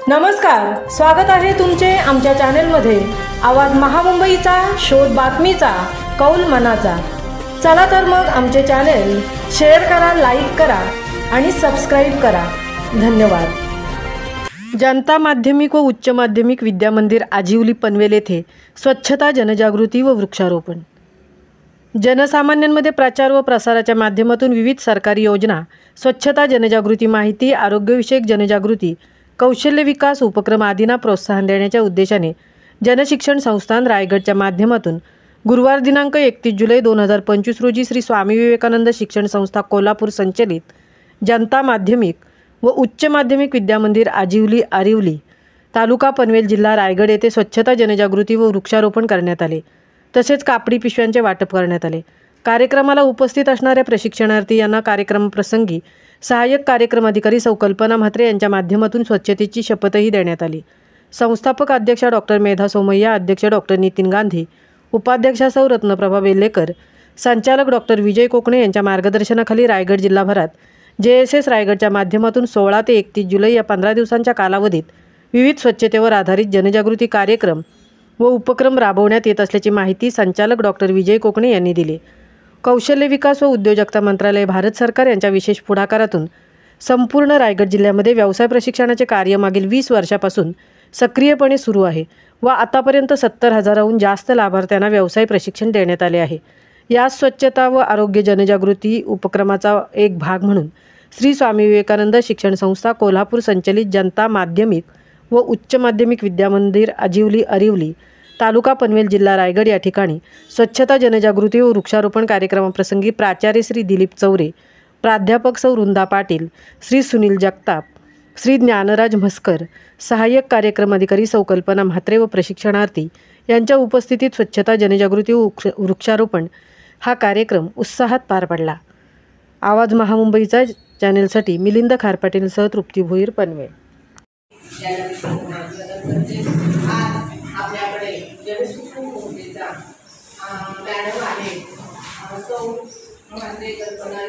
नमस्कार, स्वागत आहे तुमचे आमच्या चॅनलमध्ये। आवाज महामुंबईचा, शोध बातमीचा, कौल मनाचा। चला तर मग आमचे चॅनल शेअर करा, लाईक करा आणि सबस्क्राइब करा। धन्यवाद। जनता माध्यमिक व उच्च माध्यमिक विद्या मंदिर आजिवली पनवेल येथे स्वच्छता, जनजागृती व वृक्षारोपण। जनसामान्यांमध्ये प्रचार व प्रसाराच्या माध्यमातून विविध सरकारी योजना, स्वच्छता, जनजागृती, माहिती, आरोग्यविषयक जनजागृती, कौशल्य विकास उपक्रम आदींना प्रोत्साहन देण्याच्या उद्देशाने जनशिक्षण संस्थान रायगडच्या माध्यमातून गुरुवार दिनांक 31 जुलै 2025 रोजी श्री स्वामी विवेकानंद शिक्षण संस्था कोल्हापूर संचलित जनता माध्यमिक व उच्च माध्यमिक विद्या मंदिर आजिवली आरिवली तालुका पनवेल जिल्हा रायगड येथे स्वच्छता, जनजागृती व वृक्षारोपण करण्यात आले। तसेच कापडी पिशव्यांचे वाटप करण्यात आले। कार्यक्रमाला उपस्थित असणाऱ्या प्रशिक्षणार्थी यांना कार्यक्रमप्रसंगी सहाय्यक कार्यक्रम अधिकारी सौ कल्पना म्हात्रे यांच्या माध्यमातून स्वच्छतेची शपथही देण्यात आली। संस्थापक अध्यक्षा डॉक्टर मेधा सोमय्या, अध्यक्ष डॉक्टर नितीन गांधी, उपाध्यक्षा सौ रत्नप्रभा बेल्लेकर, संचालक डॉक्टर विजय कोकणे यांच्या मार्गदर्शनाखाली रायगड जिल्हाभरात JSS रायगडच्या माध्यमातून 16 ते 31 जुलै या 15 दिवसांच्या कालावधीत विविध स्वच्छतेवर आधारित जनजागृती कार्यक्रम व उपक्रम राबवण्यात येत असल्याची माहिती संचालक डॉक्टर विजय कोकणे यांनी दिली। कौशल्य विकास व उद्योजकता मंत्रालय, भारत सरकार यांच्या विशेष पुढाकारातून संपूर्ण रायगड जिल्ह्यामध्ये व्यवसाय प्रशिक्षणाचे कार्य मागील 20 वर्षापासून सक्रियपणे सुरू आहे व आतापर्यंत 70,000हून जास्त लाभार्थ्यांना व्यवसाय प्रशिक्षण देण्यात आले आहे। या स्वच्छता व आरोग्य जनजागृती उपक्रमाचा एक भाग म्हणून श्री स्वामी विवेकानंद शिक्षण संस्था कोल्हापूर संचलित जनता माध्यमिक व उच्च माध्यमिक विद्या मंदिर आजिवली आरिवली तालुका पनवेल जिल्हा रायगड या ठिकाणी स्वच्छता, जनजागृती व वृक्षारोपण कार्यक्रमाप्रसंगी प्राचार्य श्री दिलीप चौरे, प्राध्यापक सौ वृंदा पाटील, श्री सुनील जगताप, श्री ज्ञानराज म्हस्कर, सहाय्यक कार्यक्रम अधिकारी सौ कल्पना म्हात्रे व प्रशिक्षणार्थी यांच्या उपस्थितीत स्वच्छता, जनजागृती व वृक्षारोपण हा कार्यक्रम उत्साहात पार पडला। आवाज महामुंबईचा चॅनलसाठी मिलिंद खारपाटीलसह तृप्ती भोईर, पनवेल। आपल्याकडे जनशिक्षण संस्थेचा मॅडम आहे सौ म्हणजे कल्पना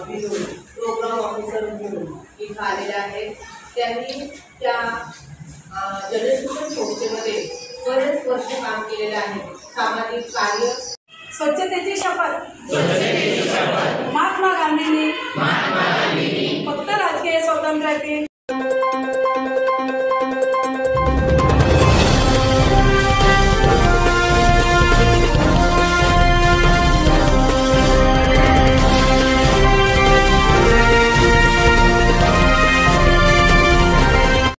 विनोद प्रोग्राम ऑफिसर म्हणून इथं आलेल्या आहेत। त्यांनी त्या जनशिक्षण संस्थेमध्ये बरेच वर्ष काम केलेले आहे। सामाजिक कार्य, स्वच्छतेची शपथ महात्मा गांधींनी फक्त राजकीय स्वातंत्र्यातील